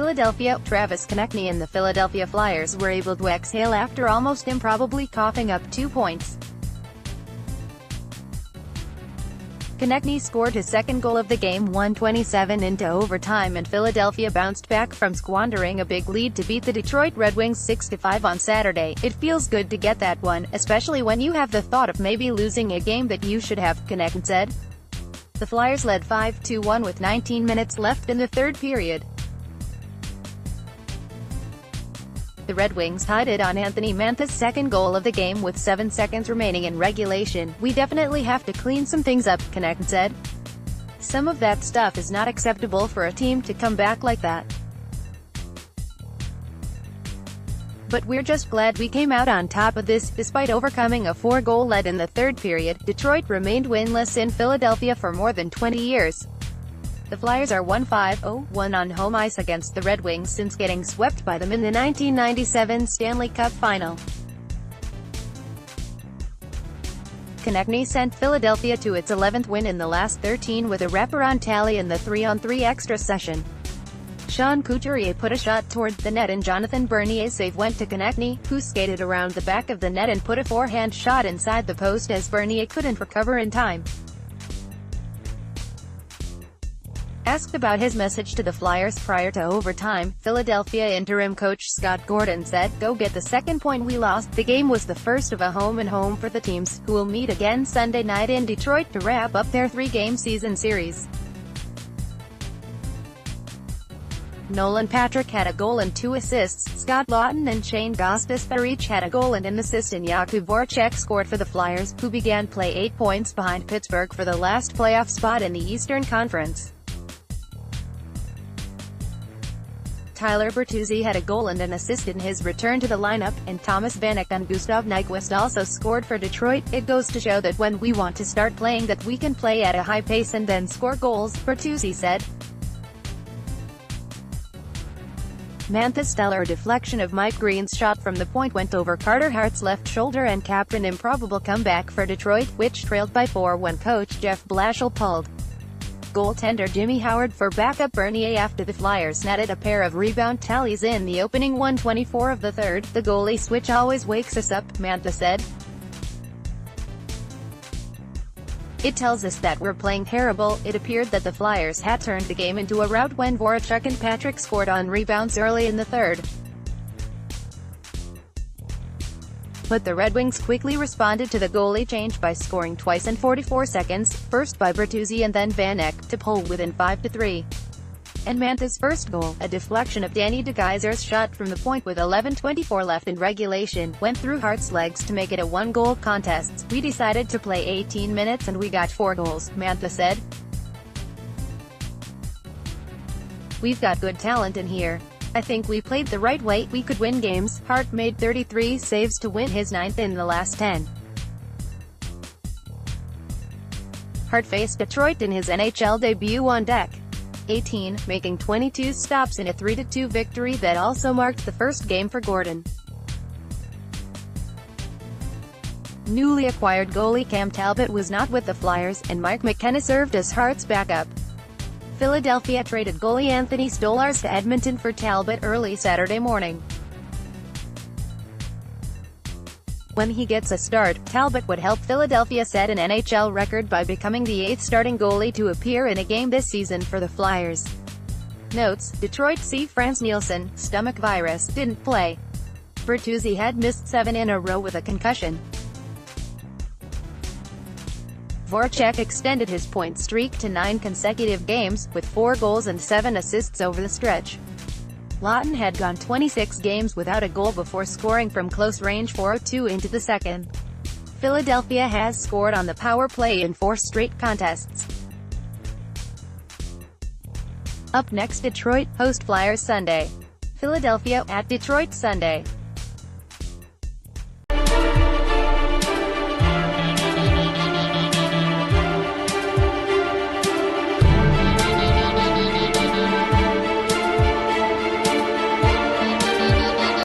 Philadelphia. Travis Konecny and the Philadelphia Flyers were able to exhale after almost improbably coughing up 2 points. Konecny scored his second goal of the game, 1:27 into overtime, and Philadelphia bounced back from squandering a big lead to beat the Detroit Red Wings 6-5 on Saturday. "It feels good to get that one, especially when you have the thought of maybe losing a game that you should have," Konecny said. The Flyers led 5-1 with 19 minutes left in the third period. The Red Wings tied it on Anthony Mantha's second goal of the game with 7 seconds remaining in regulation. "We definitely have to clean some things up," Konecny said. "Some of that stuff is not acceptable for a team to come back like that. But we're just glad we came out on top of this." Despite overcoming a 4-goal lead in the third period, Detroit remained winless in Philadelphia for more than 20 years. The Flyers are 1-5-0-1 on home ice against the Red Wings since getting swept by them in the 1997 Stanley Cup Final. Konecny sent Philadelphia to its 11th win in the last 13 with a wraparound tally in the 3-on-3 extra session. Sean Couturier put a shot toward the net and Jonathan Bernier's save went to Konecny, who skated around the back of the net and put a forehand shot inside the post as Bernier couldn't recover in time. Asked about his message to the Flyers prior to overtime, Philadelphia interim coach Scott Gordon said, "Go get the second point we lost. The game was the first of a home-and-home for the teams, who will meet again Sunday night in Detroit to wrap up their 3-game season series." Nolan Patrick had a goal and 2 assists. Scott Laughton and Shane Gostisbehere each had a goal and an assist, and Jakub Voracek scored for the Flyers, who began play 8 points behind Pittsburgh for the last playoff spot in the Eastern Conference. Tyler Bertuzzi had a goal and an assist in his return to the lineup, and Thomas Vanek and Gustav Nyquist also scored for Detroit. "It goes to show that when we want to start playing that we can play at a high pace and then score goals," Bertuzzi said. Mantha's stellar deflection of Mike Green's shot from the point went over Carter Hart's left shoulder and capped an improbable comeback for Detroit, which trailed by 4 when coach Jeff Blashill pulled goaltender Jimmy Howard for backup Bernier after the Flyers netted a pair of rebound tallies in the opening 1:24 of the third. "The goalie switch always wakes us up," Mantha said. "It tells us that we're playing terrible." It appeared that the Flyers had turned the game into a rout when Voracek and Patrick scored on rebounds early in the third. But the Red Wings quickly responded to the goalie change by scoring twice in 44 seconds, first by Bertuzzi and then Vanek, to pull within 5-3. And Mantha's first goal, a deflection of Danny DeGeyser's shot from the point with 11:24 left in regulation, went through Hart's legs to make it a 1-goal contest. "We decided to play 18 minutes and we got 4 goals, Mantha said. "We've got good talent in here. I think we played the right way. We could win games." Hart made 33 saves to win his 9th in the last 10. Hart faced Detroit in his NHL debut on deck 18, making 22 stops in a 3-2 victory that also marked the first game for Gordon. Newly acquired goalie Cam Talbot was not with the Flyers, and Mike McKenna served as Hart's backup. Philadelphia traded goalie Anthony Stolarz to Edmonton for Talbot early Saturday morning. When he gets a start, Talbot would help Philadelphia set an NHL record by becoming the 8th starting goalie to appear in a game this season for the Flyers. Notes: Detroit C. Franz Nielsen, stomach virus, didn't play. Bertuzzi had missed 7 in a row with a concussion. Voracek extended his point streak to 9 consecutive games, with 4 goals and 7 assists over the stretch. Laughton had gone 26 games without a goal before scoring from close range 4-2 into the second. Philadelphia has scored on the power play in 4 straight contests. Up next, Detroit host Flyers Sunday. Philadelphia at Detroit Sunday.